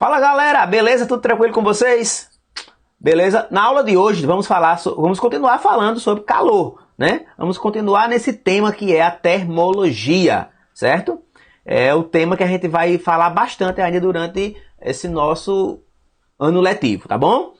Fala galera, beleza? Tudo tranquilo com vocês? Beleza? Na aula de hoje vamos continuar falando sobre calor, né? Vamos continuar nesse tema que é a termologia, certo? É o tema que a gente vai falar bastante ainda durante esse nosso ano letivo, tá bom?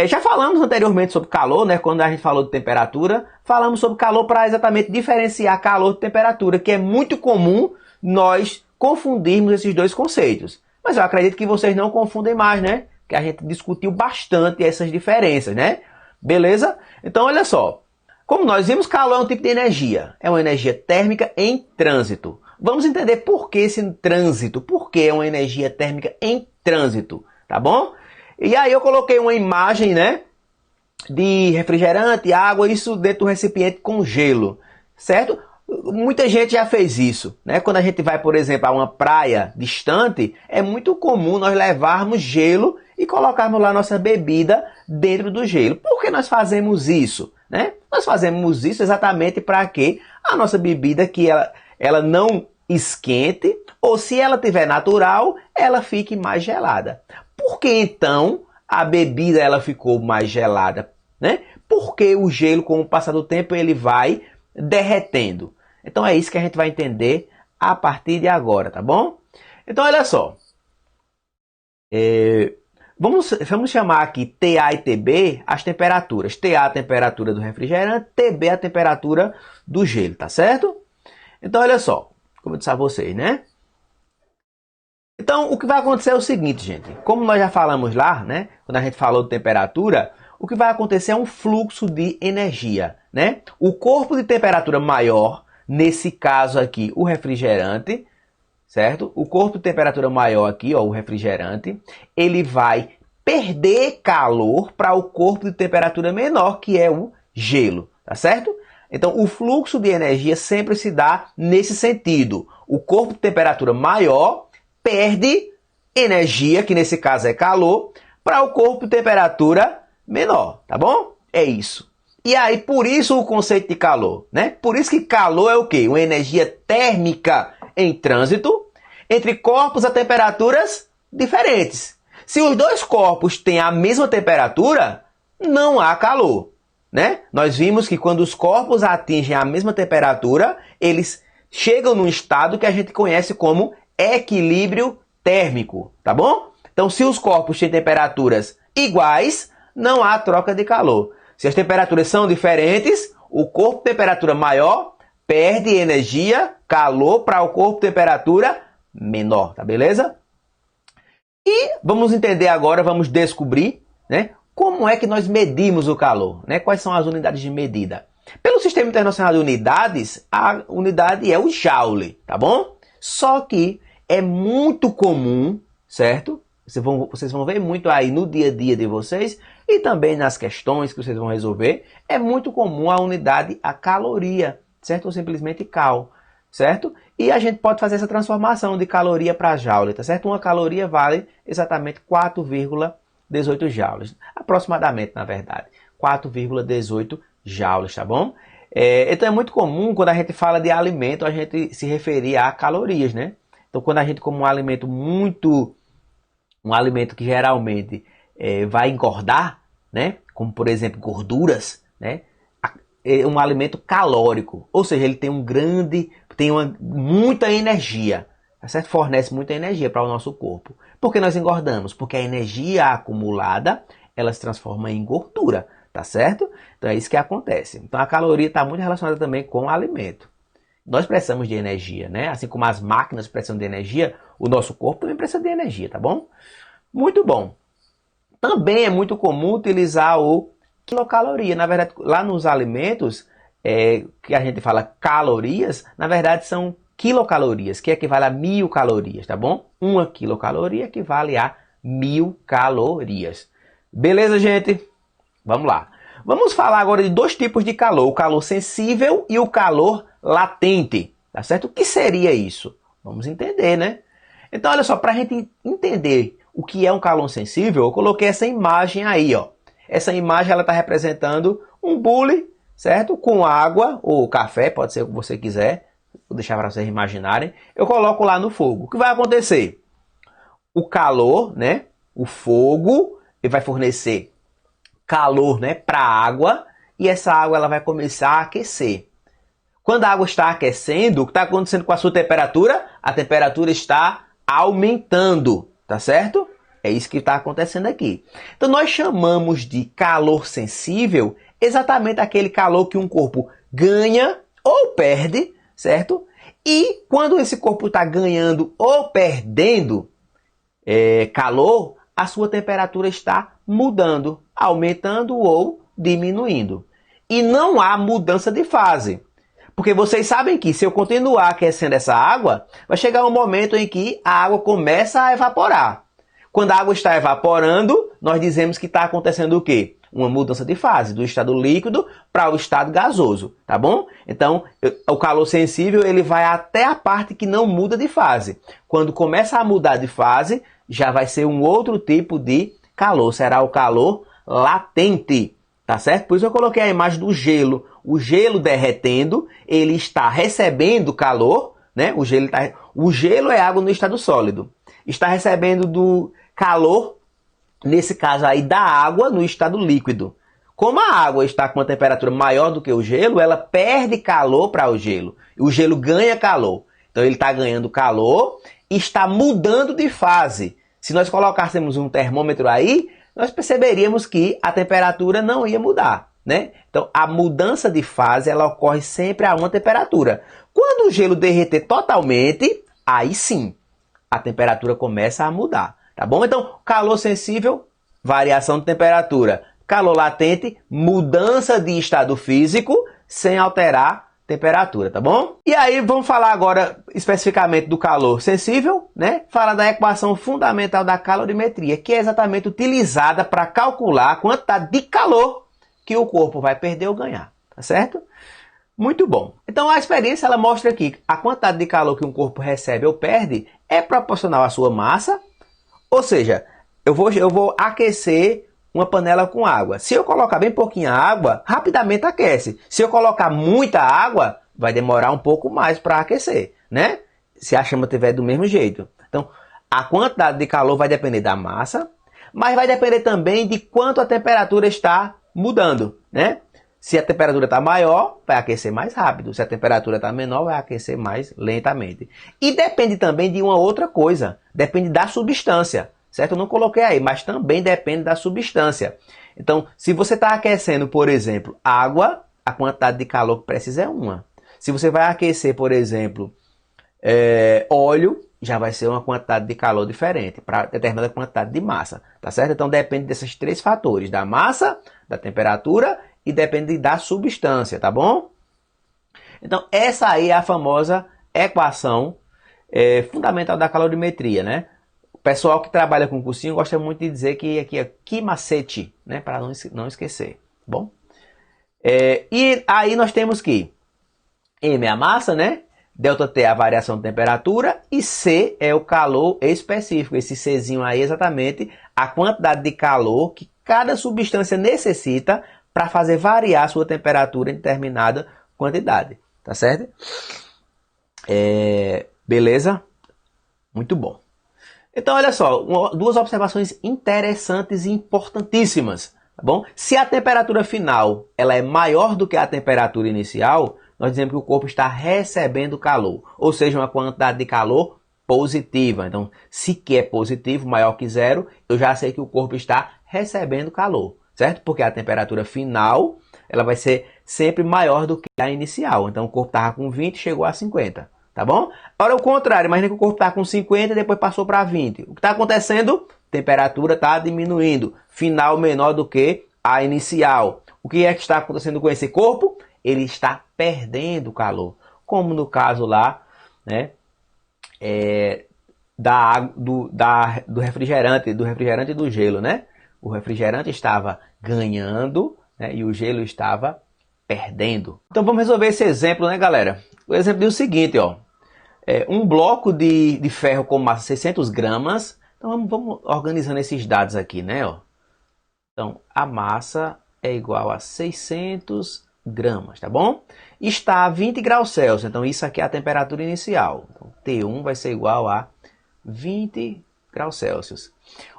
Já falamos anteriormente sobre calor, né? Quando a gente falou de temperatura, falamos sobre calor para exatamente diferenciar calor de temperatura, que é muito comum nós confundirmos esses dois conceitos. Mas eu acredito que vocês não confundem mais, né? Que a gente discutiu bastante essas diferenças, né? Beleza? Então, olha só. Como nós vimos, calor é um tipo de energia. É uma energia térmica em trânsito. Vamos entender por que esse trânsito. Por que é uma energia térmica em trânsito, tá bom? E aí eu coloquei uma imagem, né? De refrigerante, água, isso dentro do recipiente com gelo, certo? Muita gente já fez isso, né? Quando a gente vai, por exemplo, a uma praia distante, é muito comum nós levarmos gelo e colocarmos lá nossa bebida dentro do gelo. Por que nós fazemos isso, né? Nós fazemos isso exatamente para que a nossa bebida ela não esquente, ou se ela tiver natural, ela fique mais gelada. Por que então a bebida ela ficou mais gelada, né? Porque o gelo, com o passar do tempo, ele vai derretendo. Então é isso que a gente vai entender a partir de agora, tá bom? Então olha só. Vamos chamar aqui TA e TB as temperaturas. TA a temperatura do refrigerante, TB a temperatura do gelo, tá certo? Então olha só, como eu disse a vocês, né? Então o que vai acontecer é o seguinte, gente. Como nós já falamos lá, né? Quando a gente falou de temperatura, o que vai acontecer é um fluxo de energia, né? O corpo de temperatura maior, nesse caso aqui, o refrigerante, certo? O corpo de temperatura maior aqui, ó, o refrigerante, ele vai perder calor para o corpo de temperatura menor, que é o gelo, tá certo? Então, o fluxo de energia sempre se dá nesse sentido. O corpo de temperatura maior perde energia, que nesse caso é calor, para o corpo de temperatura menor, tá bom? É isso. E aí, por isso o conceito de calor, né? Por isso que calor é o quê? Uma energia térmica em trânsito entre corpos a temperaturas diferentes. Se os dois corpos têm a mesma temperatura, não há calor, né? Nós vimos que quando os corpos atingem a mesma temperatura, eles chegam num estado que a gente conhece como equilíbrio térmico, tá bom? Então, se os corpos têm temperaturas iguais, não há troca de calor. Se as temperaturas são diferentes, o corpo de temperatura maior perde energia, calor, para o corpo de temperatura menor, tá beleza? E vamos entender agora, vamos descobrir, né, como é que nós medimos o calor, né? Quais são as unidades de medida? Pelo Sistema Internacional de Unidades, a unidade é o joule, tá bom? Só que é muito comum, certo? Vocês vão ver muito aí no dia a dia de vocês e também nas questões que vocês vão resolver. É muito comum a unidade, a caloria, certo? Ou simplesmente cal, certo? E a gente pode fazer essa transformação de caloria para joule, tá certo? Uma caloria vale exatamente 4,18 joules. Aproximadamente, na verdade. 4,18 joules, tá bom? Então é muito comum, quando a gente fala de alimento, a gente se referir a calorias, né? Então quando a gente come um alimento que geralmente vai engordar, né? Como por exemplo gorduras, né? É um alimento calórico, ou seja, ele tem muita energia, tá certo? Fornece muita energia para o nosso corpo. Por que nós engordamos? Porque a energia acumulada, ela se transforma em gordura, tá certo? Então é isso que acontece. Então a caloria está muito relacionada também com o alimento. Nós precisamos de energia, né? Assim como as máquinas precisam de energia, o nosso corpo também precisa de energia, tá bom? Muito bom. Também é muito comum utilizar o quilocaloria. Na verdade, lá nos alimentos, que a gente fala calorias, na verdade são quilocalorias, que equivale a 1000 calorias, tá bom? Uma quilocaloria equivale a 1000 calorias. Beleza, gente? Vamos lá. Vamos falar agora de dois tipos de calor, o calor sensível e o calor latente, tá certo? O que seria isso? Vamos entender, né? Então, olha só, para a gente entender o que é um calor sensível, eu coloquei essa imagem aí, ó. Essa imagem, ela está representando um bule, certo? Com água ou café, pode ser o que você quiser. Vou deixar para vocês imaginarem. Eu coloco lá no fogo. O que vai acontecer? o calor, né? O fogo, ele vai fornecer calor, né, para a água, e essa água ela vai começar a aquecer. Quando a água está aquecendo, o que está acontecendo com a sua temperatura? A temperatura está aumentando, tá certo? É isso que está acontecendo aqui. Então nós chamamos de calor sensível exatamente aquele calor que um corpo ganha ou perde, certo? E quando esse corpo está ganhando ou perdendo calor, a sua temperatura está mudando, aumentando ou diminuindo. E não há mudança de fase. Porque vocês sabem que se eu continuar aquecendo essa água, vai chegar um momento em que a água começa a evaporar. Quando a água está evaporando, nós dizemos que está acontecendo o quê? Uma mudança de fase, do estado líquido para o estado gasoso, tá bom? Então, o calor sensível ele vai até a parte que não muda de fase. Quando começa a mudar de fase, já vai ser um outro tipo de calor, será o calor latente, tá certo? Por isso eu coloquei a imagem do gelo. O gelo derretendo, ele está recebendo calor, né? O gelo é água no estado sólido. Está recebendo do calor, nesse caso aí, da água no estado líquido. Como a água está com uma temperatura maior do que o gelo, ela perde calor para o gelo. O gelo ganha calor. Então ele está ganhando calor e está mudando de fase. Se nós colocássemos um termômetro aí, nós perceberíamos que a temperatura não ia mudar, né? Então a mudança de fase ela ocorre sempre a uma temperatura. Quando o gelo derreter totalmente, aí sim a temperatura começa a mudar, tá bom? Então calor sensível, variação de temperatura. Calor latente, mudança de estado físico sem alterar temperatura, tá bom? E aí vamos falar agora especificamente do calor sensível, né? Falar da equação fundamental da calorimetria, que é exatamente utilizada para calcular a quantidade de calor que o corpo vai perder ou ganhar, tá certo? Muito bom. Então a experiência ela mostra que a quantidade de calor que um corpo recebe ou perde é proporcional à sua massa, ou seja, eu vou aquecer uma panela com água. Se eu colocar bem pouquinha água, rapidamente aquece. Se eu colocar muita água, vai demorar um pouco mais para aquecer, né? Se a chama estiver do mesmo jeito. Então, a quantidade de calor vai depender da massa, mas vai depender também de quanto a temperatura está mudando, né? Se a temperatura está maior, vai aquecer mais rápido. Se a temperatura está menor, vai aquecer mais lentamente. E depende também de uma outra coisa. Depende da substância. Certo? Eu não coloquei aí, mas também depende da substância. Então, se você está aquecendo, por exemplo, água, a quantidade de calor que precisa é uma. Se você vai aquecer, por exemplo, óleo, já vai ser uma quantidade de calor diferente para determinada quantidade de massa. Tá certo? Então, depende desses três fatores, da massa, da temperatura e depende da substância, tá bom? Então, essa aí é a famosa equação fundamental da calorimetria, né? O pessoal que trabalha com cursinho gosta muito de dizer que aqui é que macete, né? Para não esquecer, tá bom? E aí nós temos que M é a massa, né? ΔT é a variação de temperatura e C é o calor específico. Esse Czinho aí é exatamente a quantidade de calor que cada substância necessita para fazer variar a sua temperatura em determinada quantidade, tá certo? Beleza? Muito bom. Então, olha só, duas observações interessantes e importantíssimas, tá bom? Se a temperatura final ela é maior do que a temperatura inicial, nós dizemos que o corpo está recebendo calor, ou seja, uma quantidade de calor positiva. Então, se Q é positivo, maior que zero, eu já sei que o corpo está recebendo calor, certo? Porque a temperatura final ela vai ser sempre maior do que a inicial. Então, o corpo estava com 20 e chegou a 50. Tá bom? Agora o contrário, imagina que o corpo está com 50 e depois passou para 20. O que está acontecendo? Temperatura está diminuindo. Final menor do que a inicial. O que é que está acontecendo com esse corpo? Ele está perdendo calor. Como no caso lá, né? Do refrigerante e do gelo, né? O refrigerante estava ganhando, né? E o gelo estava perdendo. Então vamos resolver esse exemplo, né, galera? O exemplo diz o seguinte, ó. Um bloco de ferro com massa 600 gramas. Então vamos organizando esses dados aqui, né? Ó. Então a massa é igual a 600 gramas, tá bom? Está a 20 graus Celsius. Então isso aqui é a temperatura inicial. Então, T1 vai ser igual a 20 graus Celsius.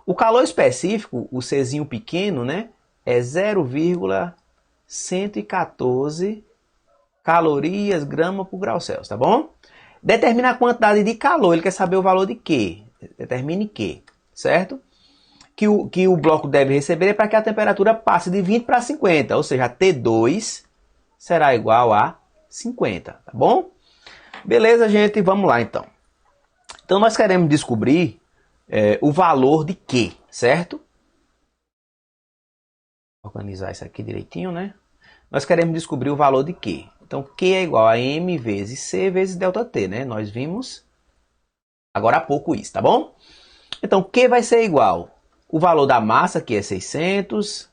O calor específico, o Czinho pequeno, né, é 0,114 calorias grama por grau Celsius, tá bom? Determina a quantidade de calor, ele quer saber o valor de quê? Determine que, certo? Que o bloco deve receber para que a temperatura passe de 20 para 50, ou seja, T2 será igual a 50, tá bom? Beleza, gente? Vamos lá, então. Então, nós queremos descobrir o valor de Q, certo? Vou organizar isso aqui direitinho, né? Nós queremos descobrir o valor de Q. Então, Q é igual a M vezes C vezes ΔT, né? Nós vimos agora há pouco isso, tá bom? Então, Q vai ser igual o valor da massa, que é 600,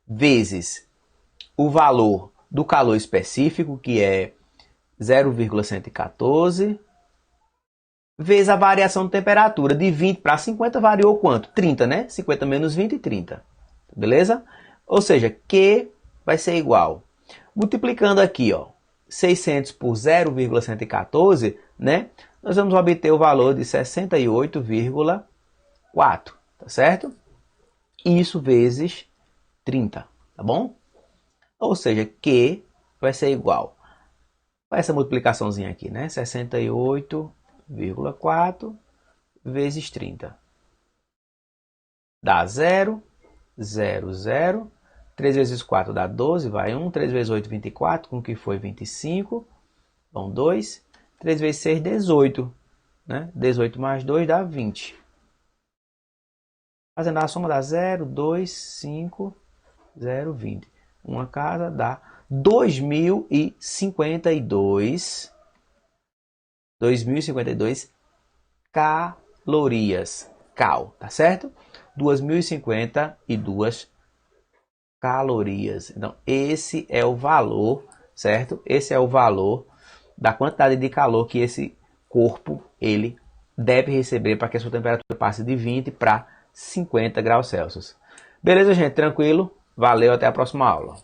vezes o valor do calor específico, que é 0,114, vezes a variação de temperatura. De 20 para 50 variou quanto? 30, né? 50 menos 20, 30. Beleza? Ou seja, Q vai ser igual. Multiplicando aqui, ó, 600 por 0,114, né? Nós vamos obter o valor de 68,4, tá certo? Isso vezes 30, tá bom? Ou seja, Q vai ser igual a essa multiplicaçãozinha aqui, né? 68,4 vezes 30. Dá 0, 0, 0. 3 vezes 4 dá 12, vai 1. 3 vezes 8, 24, com que foi 25. Vão 2. 3 vezes 6, 18. Né? 18 mais 2 dá 20. Fazendo a soma dá 0, 2, 5, 0, 20. Uma casa dá 2052 calorias. Cal, tá certo? 2052 calorias. Então, esse é o valor, certo? Esse é o valor da quantidade de calor que esse corpo ele deve receber para que a sua temperatura passe de 20 para 50 graus Celsius. Beleza, gente? Tranquilo? Valeu, até a próxima aula.